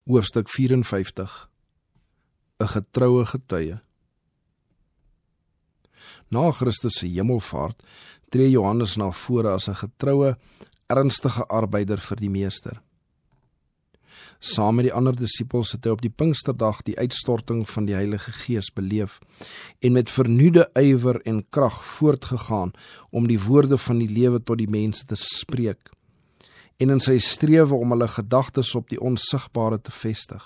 Hoofstuk 54. 'n getroue getuie. Na Christus se hemelvaart tree Johannes na vore as 'n getroue, ernstige arbeider vir die Meester. Saam met die ander disippels het hy op die Pinksterdag die uitstorting van die Heilige Gees beleef en met vernuide ywer en krag voortgegaan om die woorde van die lewe tot die mense te spreek en in sy strewe om hulle gedagtes op die onsigbare te vestig.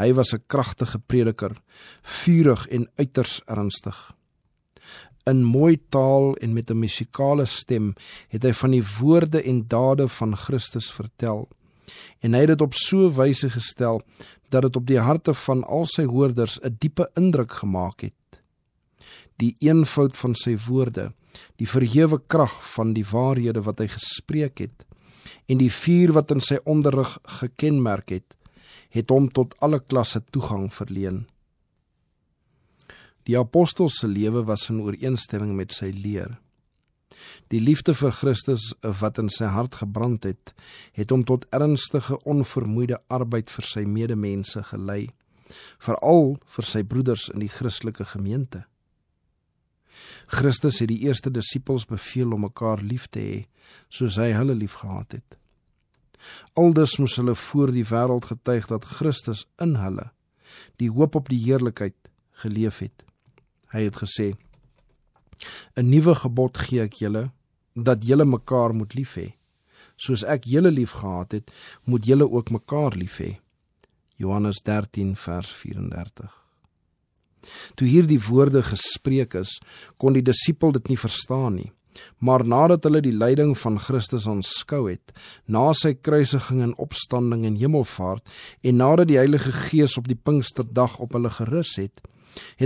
Hy was 'n kragtige prediker, vurig en uiters ernstig. In mooi taal en met 'n musikale stem het hy van die woorde en dade van Christus vertel, en hy het dit op so wyse gestel dat dit op die harte van al sy hoorders 'n diepe indruk gemaak het. Die eenvoud van sy woorde, die verhewe krag van die waarhede wat hy gespreek het, en die vuur wat in sy onderrig gekenmerk het hom tot alle klasse toegang verleen. Die apostel se lewe was in ooreenstemming met sy leer. Die liefde vir Christus wat in sy hart gebrand het hom tot ernstige, onvermoeide arbeid vir sy medemense gelei, veral vir sy broeders in die Christelike gemeente. Christus het die eerste disippels beveel om mekaar lief te hê, soos hy hulle liefgehad het. Aldus moes hulle voor die wêreld getuig dat Christus in hulle, die hoop op die heerlikheid, geleef het. Hy het gesê: 'n nuwe gebod gee ek julle, dat julle mekaar moet lief hê. Soos ek julle lief gehad het, moet julle ook mekaar lief hê. Johannes 13 vers 34. Toe hierdie woorde gespreek is, kon die disipel dit nie verstaan nie. Maar nadat hulle die lyding van Christus aanskou het, na sy kruisiging en opstanding en hemelvaart, en nadat die Heilige Gees op die Pinksterdag op hulle gerus het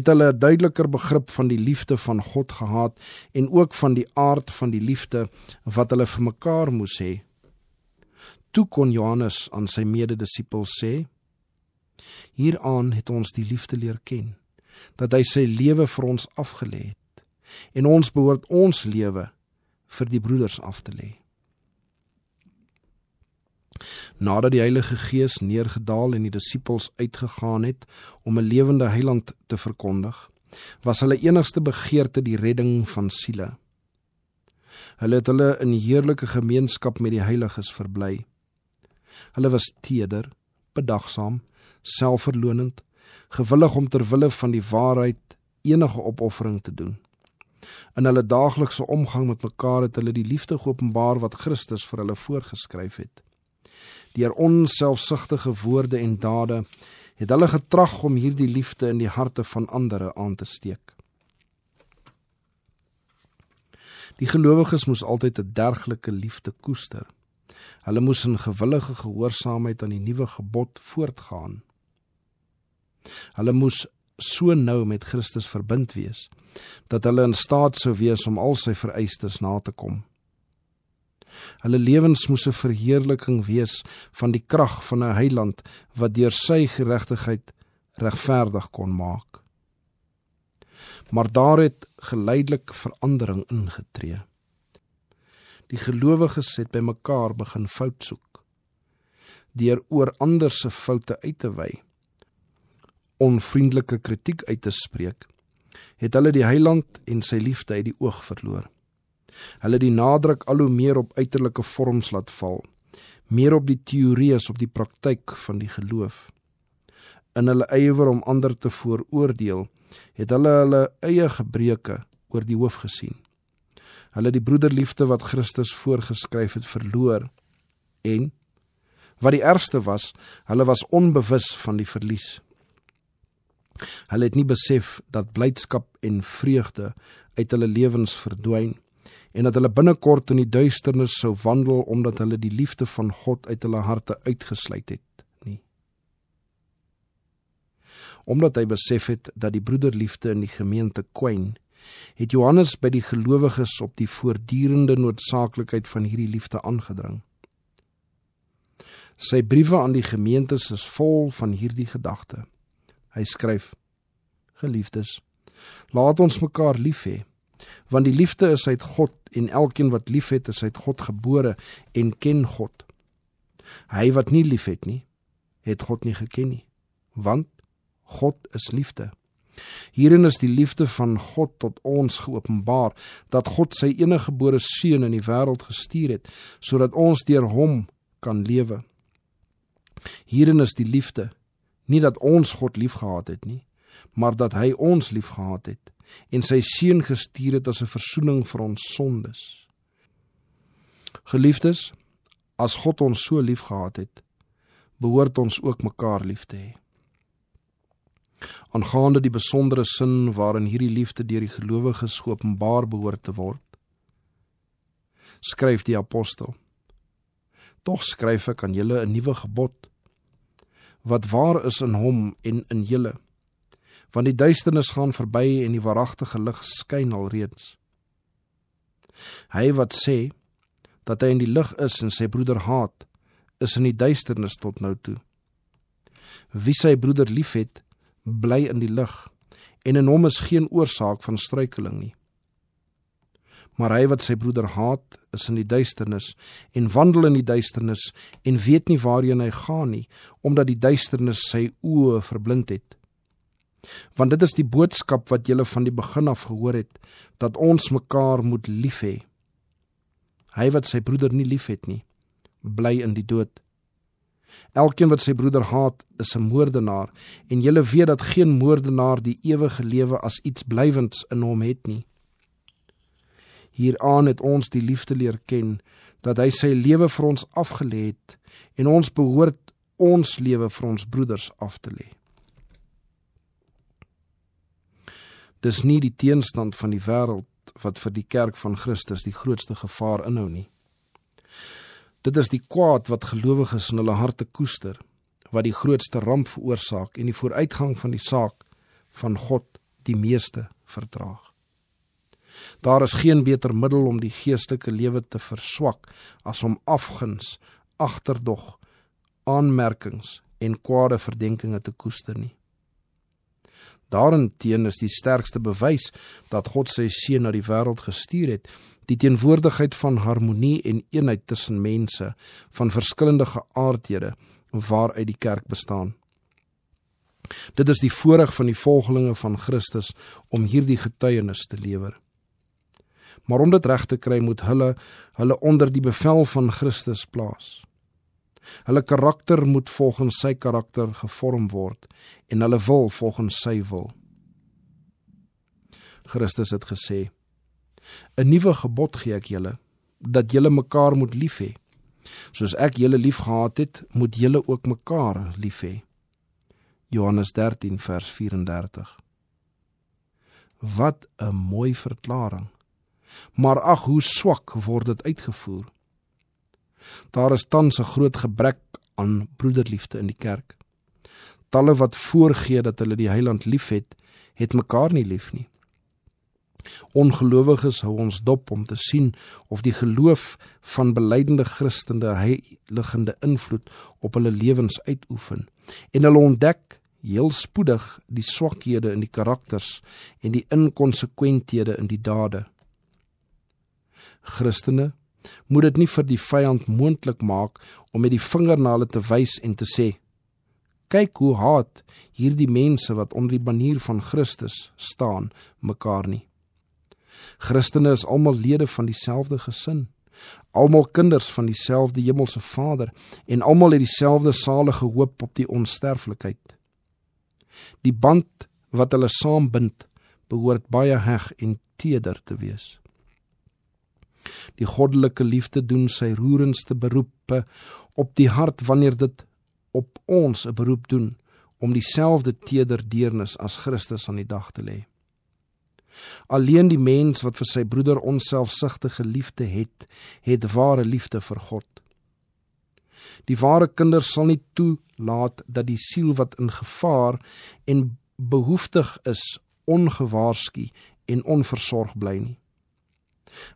hulle 'n duideliker begrip van die liefde van God gehad en ook van die aard van die liefde wat hulle vir mekaar moes hê. Toe kon Johannes aan sy mededisippels sê: "Hieraan het ons die liefde leer ken, dat hy sy lewe vir ons afgelê het, en ons behoort ons lewe vir die broeders af te lê." Nadat die Heilige Gees neergedaal en die disippels uitgegaan het om 'n lewende heiland te verkondig, was hulle enigste begeerte die redding van siele. Hulle het hulle in heerlike gemeenskap met die heiliges verbly. Hulle was teder, bedagsaam, selfverlonend, gewillig om ter wille van die waarheid enige opoffering te doen. In hulle daaglikse omgang met mekaar het hulle die liefde geopenbaar wat Christus vir hulle voorgeskryf het. Deur onselfsugtige woorde en dade het hulle getrag om hierdie liefde in die harte van ander aan te steek. Die gelowiges moes altyd 'n dergelike liefde koester. Hulle moes in gewillige gehoorsaamheid aan die nuwe gebod voortgaan. Hulle moes so nou met Christus verbind wees, dat hulle in staat sou wees om al sy vereistes na te kom. Hulle lewens moes 'n verheerliking wees van die krag van 'n heiland wat deur sy geregtigheid regverdig kon maak. Maar daar het geleidelik verandering ingetree. Die gelowiges het by mekaar begin fout soek, deur oor ander se foute uit te wy, onvriendelike kritiek uit te spreek, het hulle die heiland en sy liefde uit die oog verloor. Hulle die nadruk al hoe meer op uiterlike vorms laat val, meer op die teorie as op die praktyk van die geloof. In hulle ywer om ander te vooroordeel, het hulle eie gebreke oor die hoof gesien. Hulle die broederliefde wat Christus voorgeskryf het verloor, en, wat die ergste was, hulle was onbewus van die verlies. Hulle het nie besef dat blydskap en vreugde uit hulle lewens verdwyn, en dat hulle binnekort in die duisternis sou wandel omdat hulle die liefde van God uit hulle harte uitgesluit het nie. Omdat hy besef het dat die broederliefde in die gemeente kwyn, het Johannes by die gelowiges op die voortdurende noodsaaklikheid van hierdie liefde aangedring. Sy briewe aan die gemeentes is vol van hierdie gedagte. Hy skryf: "Geliefdes, laat ons mekaar lief hê, want die liefde is uit God en elkeen wat lief het is uit God gebore en ken God. Hy wat nie lief het nie, het God nie geken nie, want God is liefde. Hierin is die liefde van God tot ons geopenbaar, dat God sy eniggebore seun in die wêreld gestuur het, sodat ons deur hom kan lewe. Hierin is die liefde, nie dat ons God liefgehad het nie, maar dat hy ons liefgehad het, en sy seun gestuur het as 'n versoening vir ons sondes. Geliefdes, as God ons so liefgehad het, behoort ons ook mekaar lief te hê. Aangaande die besondere sin waarin hierdie liefde deur die gelowiges geopenbaar behoort te word, skryf die apostel: Tog skryf ek aan julle 'n nuwe gebod, wat waar is in hom en in julle, want die duisternis gaan verby en die waaragtige lig skyn alreeds. Hy wat sê dat hy in die lig is en sy broeder haat, is in die duisternis tot nou toe. Wie sy broeder liefhet, bly in die lig, en in hom is geen oorsaak van struikeling nie. Maar hy wat sy broeder haat, is in die duisternis, en wandel in die duisternis, en weet nie waarheen hy gaan nie, omdat die duisternis sy oë verblind het. Want dit is die boodskap wat julle van die begin af gehoor het, dat ons mekaar moet lief hê. Hy wat sy broeder nie lief het nie, bly in die dood. Elkeen wat sy broeder haat, is 'n moordenaar, en julle weet dat geen moordenaar die ewige lewe as iets blywends in hom het nie. Hieraan het ons die liefde leer ken, dat hy sy lewe vir ons afgelê het, en ons behoort ons lewe vir ons broeders af te lê. Dis nie die teenstand van die wêreld wat vir die kerk van Christus die grootste gevaar inhou nie. Dit is die kwaad wat gelowiges in hulle harte koester, wat die grootste ramp veroorsaak en die vooruitgang van die saak van God die meeste vertraag. Daar is geen beter middel om die geestelike lewe te verswak as om afguns, agterdog, aanmerkings en kwade verdenkinge te koester nie. Daarenteen is die sterkste bewys dat God sy seun na die wêreld gestuur het, die teenwoordigheid van harmonie en eenheid tussen mense van verskillende geaardhede waaruit die kerk bestaan. Dit is die voorreg van die volgelinge van Christus om hierdie getuienis te lewer. Maar om dit reg te kry, moet hulle onder die bevel van Christus plaas. Hulle karakter moet volgens sy karakter gevorm word en hulle wil volgens sy wil. Christus het gesê: 'n nuwe gebod gee ek julle, dat julle mekaar moet lief hê. Soos ek julle lief gehad het, moet julle ook mekaar lief hê. Johannes 13 vers 34. Wat 'n mooi verklaring. Maar ag, hoe swak word dit uitgevoer. Daar is tans 'n groot gebrek aan broederliefde in die kerk. Talle wat voorgee dat hulle die Heiland liefhet, het mekaar nie lief nie. Ongelowiges hou ons dop om te sien of die geloof van belydende Christene heiligende invloed op hulle lewens uitoefen, en hulle ontdek heel spoedig die swakhede in die karakters en die inkonsekwenthede in die dade. Christene moet dit nie vir die vyand moontlik maak om met die vinger na hulle te wys en te sê: kyk hoe haat hierdie mense wat onder die banier van Christus staan mekaar nie. Christene is almal lede van dieselfde gesin, almal kinders van dieselfde hemelse Vader en almal het dieselfde salige hoop op die onsterflikheid. Die band wat hulle saambind behoort baie heg en teder te wees. Die goddelike liefde doen sy roerendste beroepe op die hart wanneer dit op ons 'n beroep doen om dieselfde teder deernis as Christus aan die dag te lê. Alleen die mens wat vir sy broeder onselfsugtige liefde het ware liefde vir God. Die ware kinders sal nie toelaat dat die siel wat in gevaar en behoeftig is, ongewaarsku en onversorg bly nie.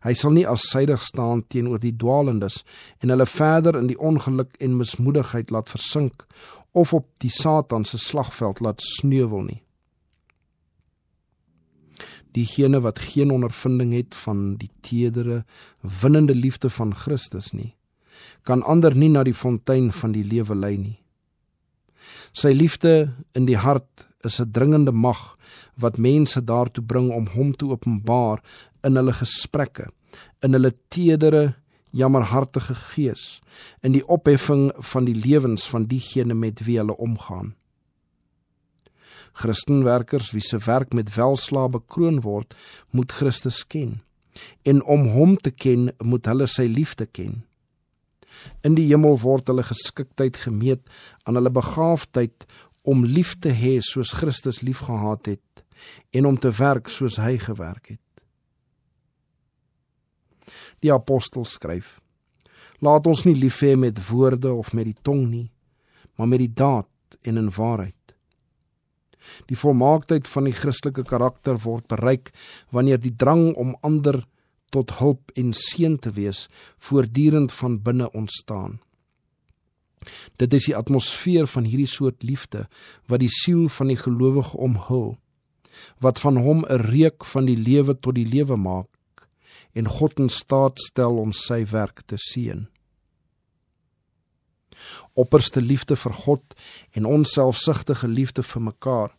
Hy sal nie afsydig staan teenoor die dwalendes en hulle verder in die ongeluk en mismoedigheid laat versink of op die Satan se slagveld laat sneuwel nie. Diegene wat geen ondervinding het van die tedere, winnende liefde van Christus nie, kan ander nie na die fontein van die lewe lei nie. Sy liefde in die hart is 'n dringende mag wat mense daartoe bring om hom te openbaar in hulle gesprekke, in hulle tedere, jammerhartige gees, in die opheffing van die lewens van diegene met wie hulle omgaan. Christenwerkers wie se werk met welslae bekroon word, moet Christus ken, en om hom te ken, moet hulle sy liefde ken. In die hemel word hulle geskiktheid gemeet aan hulle begaafdheid om lief te hê soos Christus liefgehad het, en om te werk soos hy gewerk het. Die apostel skryf: Laat ons nie lief hê met woorde of met die tong nie, maar met die daad en in waarheid. Die volmaaktheid van die Christelike karakter word bereik wanneer die drang om ander tot hulp en seën te wees voortdurend van binne ontstaan. Dit is die atmosfeer van hierdie soort liefde wat die siel van die gelowige omhul, wat van hom 'n reuk van die lewe tot die lewe maak en God in staat stel om sy werk te seën. Opperste liefde vir God en onselfsugtige liefde vir mekaar,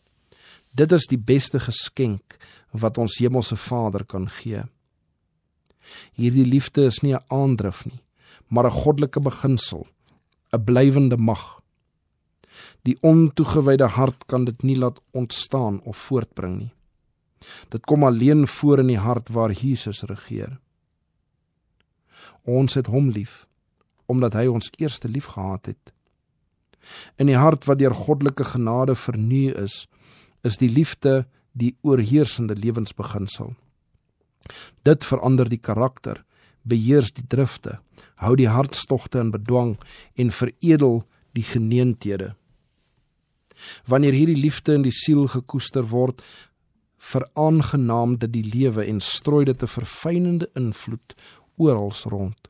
dit is die beste geskenk wat ons hemelse Vader kan gee. Hierdie liefde is nie 'n aandrif nie, maar 'n goddelike beginsel, 'n blywende mag. Die ontoegewyde hart kan dit nie laat ontstaan of voortbring nie. Dit kom alleen voor in die hart waar Jesus regeer. Ons het hom lief, omdat hy ons eerste lief gehad het. In die hart wat deur goddelike genade vernuë is die liefde die oorheersende lewensbeginsel. Dit verander die karakter, beheers die drifte, hou die hartstogte in bedwang en veredel die geneenthede. Wanneer hierdie liefde in die siel gekoester word, veraangenaam dit die lewe en strooi dit 'n verfynende invloed orals rond.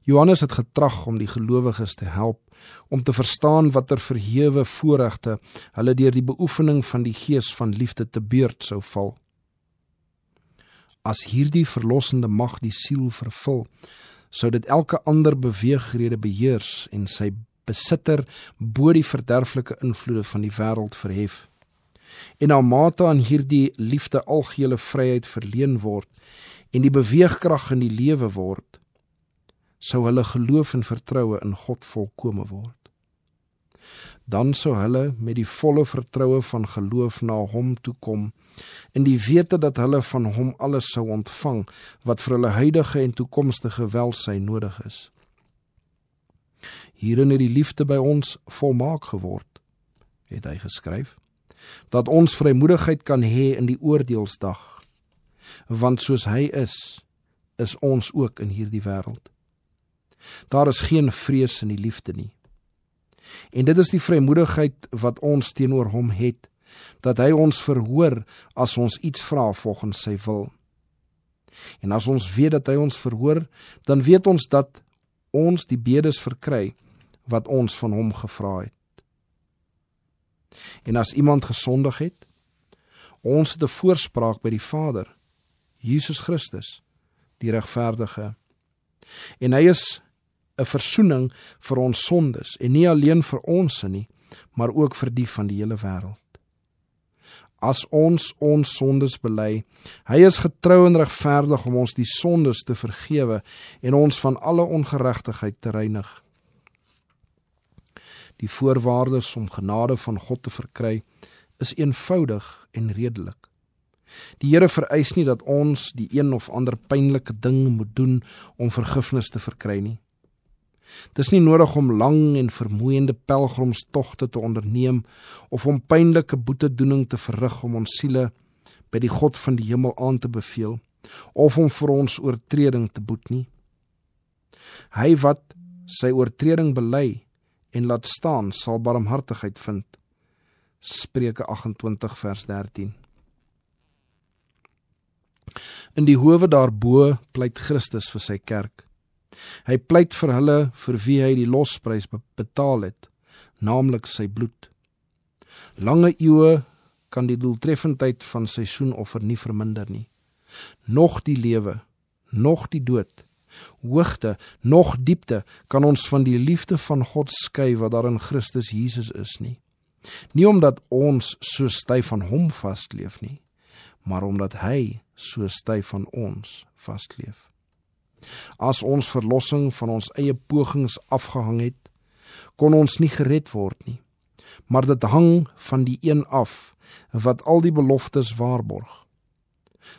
Johannes het getrag om die gelowiges te help om te verstaan watter verhewe voorregte hulle deur die beoefening van die gees van liefde te beurt sou val. As hierdie verlossende mag die siel vervul, sou dit elke ander beweegrede beheers en sy besitter bo die verderflike invloede van die wêreld verhef. En na mate aan hierdie liefde algehele vryheid verleen word en die beweegkrag in die lewe word, sou hulle geloof en vertroue in God volkome word. Dan sou hulle met die volle vertroue van geloof na hom toe kom, in die wete dat hulle van hom alles sou ontvang, wat vir hulle huidige en toekomstige welsyn nodig is. Hierin het die liefde by ons volmaak geword, het hy geskryf, dat ons vrymoedigheid kan hê in die oordeelsdag, want soos hy is ons ook in hierdie wêreld. Daar is geen vrees in die liefde nie. En dit is die vrymoedigheid wat ons teenoor hom het, dat hy ons verhoor as ons iets vra volgens sy wil. En as ons weet dat hy ons verhoor, dan weet ons dat ons die bedes verkry wat ons van hom gevra het. En as iemand gesondig het, ons het 'n voorspraak by die Vader, Jesus Christus, die regverdige. En hy is 'n versoening vir ons sondes, en nie alleen vir ons nie, maar ook vir die van die hele wêreld. As ons sondes bely, hy is getrou en regverdig om ons die sondes te vergewe en ons van alle ongeregtigheid te reinig. Die voorwaardes om genade van God te verkry is eenvoudig en redelik. Die Here vereis nie dat ons die een of ander pynlike ding moet doen om vergifnis te verkry nie. Dis nie nodig om lang en vermoeiende pelgrimstogte te onderneem of om pynlike boetedoening te verrig om ons siele by die God van die hemel aan te beveel of om vir ons oortreding te boet nie. Hy wat sy oortreding bely en laat staan, sal barmhartigheid vind. Spreuke 28 vers 13. In die howe daarbo pleit Christus vir sy kerk. Hy pleit vir hulle vir wie hy die losprys betaal het, naamlik sy bloed. Lange eeue kan die doeltreffendheid van seisoenoffer nie verminder nie. Nog die lewe, nog die dood, Hoogte, nog diepte, kan ons van die liefde van God skei wat daar in Christus Jesus is nie. Nie omdat ons so styf van hom vastleef nie, maar omdat hy so styf van ons vastleef. As ons verlossing van ons eie pogings afgehang het, kon ons nie gered word nie, maar dit hang van die een af, wat al die beloftes waarborg.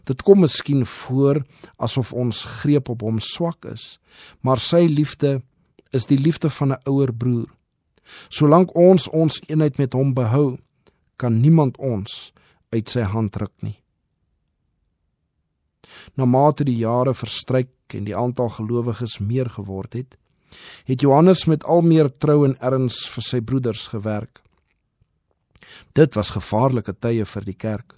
Dit kom miskien voor asof ons greep op hom swak is, maar sy liefde is die liefde van 'n ouer broer. Solank ons eenheid met hom behou, kan niemand ons uit sy hand ruk nie. Naarmate die jare verstryk en die aantal gelowiges meer geword het Johannes met al meer trou en erns vir sy broeders gewerk. Dit was gevaarlike tye vir die kerk.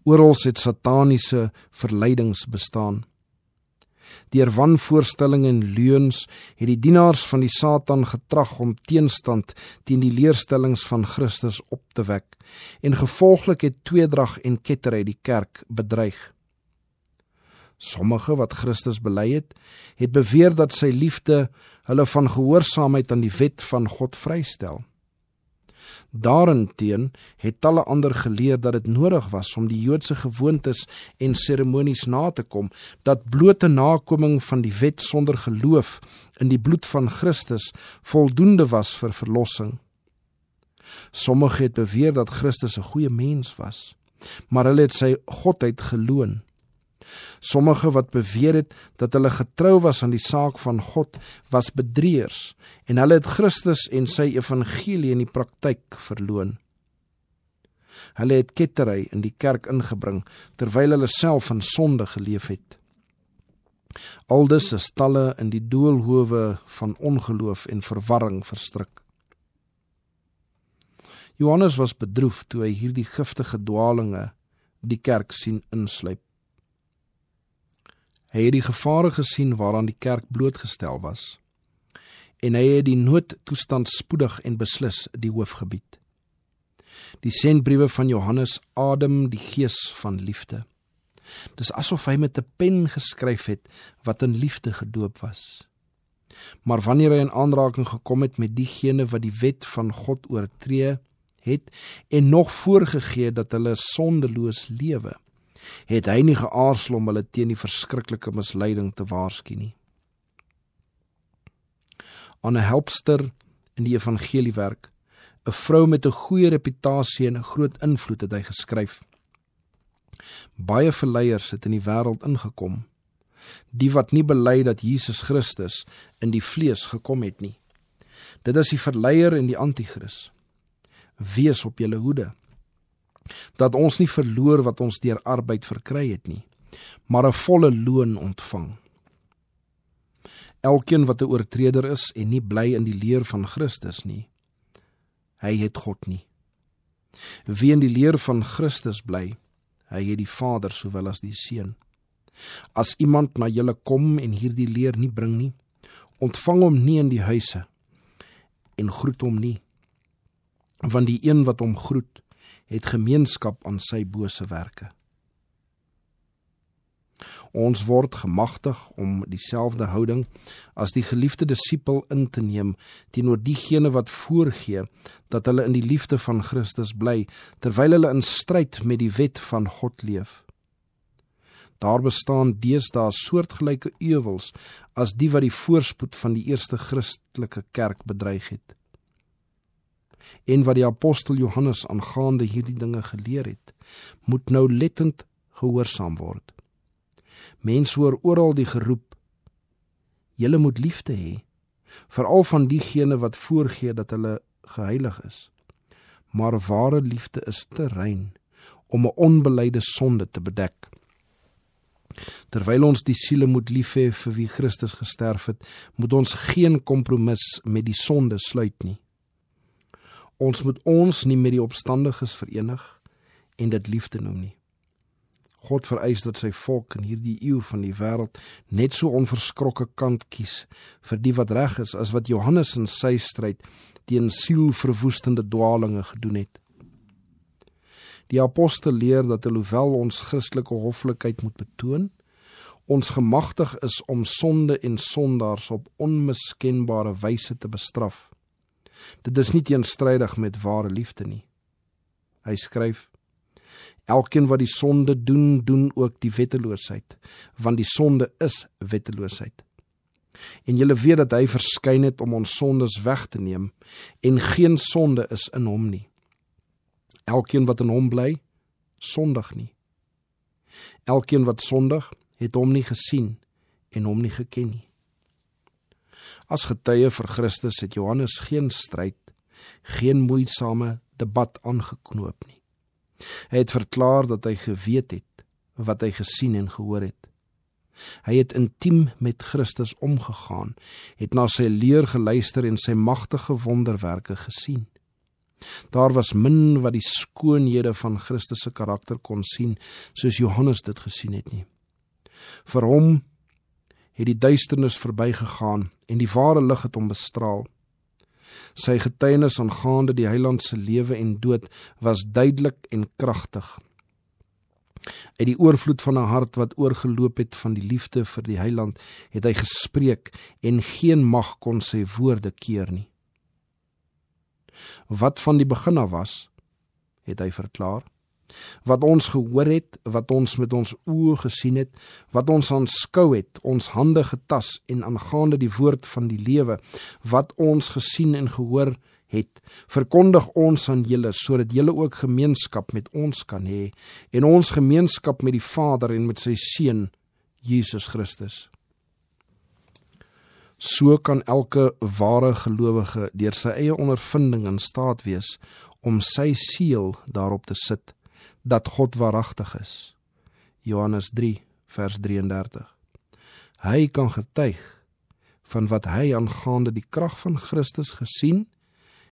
Oral het sataniese verleidings bestaan. Deur wanvoorstelling en leuns het die dienaars van die Satan getrag om teenstand teen die leerstellings van Christus op te wek, en gevolglik het tweedrag en kettery die kerk bedreig. Sommige wat Christus bely het beweer dat sy liefde hulle van gehoorsaamheid aan die wet van God vrystel. Daarenteen het talle ander geleer dat dit nodig was om die Joodse gewoontes en seremonies na te kom, dat blote nakoming van die wet sonder geloof in die bloed van Christus voldoende was vir verlossing. Sommige het beweer dat Christus 'n goeie mens was, maar hulle het sy godheid geloon. Sommige wat beweer het dat hulle getrou was aan die saak van God, was bedrieërs, en hulle het Christus en sy evangelie in die praktyk verloon. Hulle het kettery in die kerk ingebring, terwyl hulle self in sonde geleef het. Aldus is talle in die doolhowe van ongeloof en verwarring verstrik. Johannes was bedroef toe hy hierdie giftige dwalinge die kerk sien insluip. Hy het die gevare gesien waaraan die kerk blootgestel was, en hy het die noodtoestand spoedig en beslis die hoof gebied. Die sendbriewe van Johannes adem die gees van liefde. Dis asof hy met 'n pen geskryf het wat in liefde gedoop was. Maar wanneer hy in aanraking gekom het met diegene wat die wet van God oortree het en nog voorgegee dat hulle sondeloos lewe, het hy nie geaarsel om hulle teen die verskriklike misleiding te waarsku nie. Aan 'n helpster in die evangeliewerk, 'n vrou met 'n goeie reputasie en 'n groot invloed, het hy geskryf: Baie verleiers het in die wêreld ingekom, die wat nie bely dat Jesus Christus in die vlees gekom het nie. Dit is die verleier en die anti-kris. Wees op julle hoede, dat ons nie verloor wat ons deur arbeid verkry het nie, maar 'n volle loon ontvang. Elkeen wat 'n oortreder is en nie bly in die leer van Christus nie, hy het God nie. Wie in die leer van Christus bly, hy het die Vader sowel as die Seun. As iemand na julle kom en hierdie leer nie bring nie, ontvang hom nie in die huise en groet hom nie, want die een wat hom groet, het gemeenskap aan sy bose werke. Ons word gemagtig om dieselfde houding as die geliefde disipel in te neem teenoor diegene wat voorgee dat hulle in die liefde van Christus bly, terwyl hulle in stryd met die wet van God leef. Daar bestaan deesdae soortgelyke ewels as die wat die voorspoed van die eerste Christelike kerk bedreig het. En wat die apostel Johannes aangaande hierdie dinge geleer het, moet nou lettend gehoorsaam word. Mense hoor oral die geroep: julle moet liefde hê, veral van diegene wat voorgee dat hulle geheilig is. Maar ware liefde is te rein om 'n onbelyde sonde te bedek. Terwyl ons die siele moet lief hê vir wie Christus gesterf het, moet ons geen kompromis met die sonde sluit nie. Ons moet ons nie met die opstandiges verenig en dit liefde noem nie. God vereis dat sy volk in hierdie eeu van die wêreld net so onverskrokke kant kies vir die wat reg is, as wat Johannes in sy stryd teen sielverwoestende dwalinge gedoen het. Die apostel leer dat alhoewel ons Christelike hoflikheid moet betoon, ons gemagtig is om sonde en sondaars op onmiskenbare wyse te bestraf. Dit is nie teenstrydig met ware liefde nie. Hy skryf: elkeen wat die sonde doen, doen ook die wetteloosheid, want die sonde is wetteloosheid. En julle weet dat hy verskyn het om ons sondes weg te neem, en geen sonde is in hom nie. Elkeen wat in hom bly, sondig nie. Elkeen wat sondig, het hom nie gesien en hom nie geken nie. As getuie vir Christus het Johannes geen stryd, geen moeisame debat aangeknoop nie. Hy het verklaar dat hy geweet het wat hy gesien en gehoor het. Hy het intiem met Christus omgegaan, het na sy leer geluister en sy magtige wonderwerke gesien. Daar was min wat die skoonhede van Christus se karakter kon sien, soos Johannes dit gesien het nie. Vir hom het die duisternis verbygegaan en die ware lig het hom bestraal. Sy getuienis aangaande die heiland se lewe en dood was duidelik en kragtig. Uit die oorvloed van 'n hart wat oorgeloop het van die liefde vir die heiland, het hy gespreek en geen mag kon sy woorde keer nie. Wat van die begin af was, het hy verklaar. Wat ons gehoor het, wat ons met ons oë gesien het, wat ons aanskou het, ons hande getas en aangaande die woord van die lewe, wat ons gesien en gehoor het, verkondig ons aan julle, sodat julle ook gemeenskap met ons kan hê, en ons gemeenskap met die Vader en met sy Seun, Jesus Christus. So kan elke ware gelowige deur sy eie ondervinding in staat wees om sy siel daarop te sit, dat God waaragtig is. Johannes 3, vers 33. Hy kan getuig van wat hy aangaande die krag van Christus gesien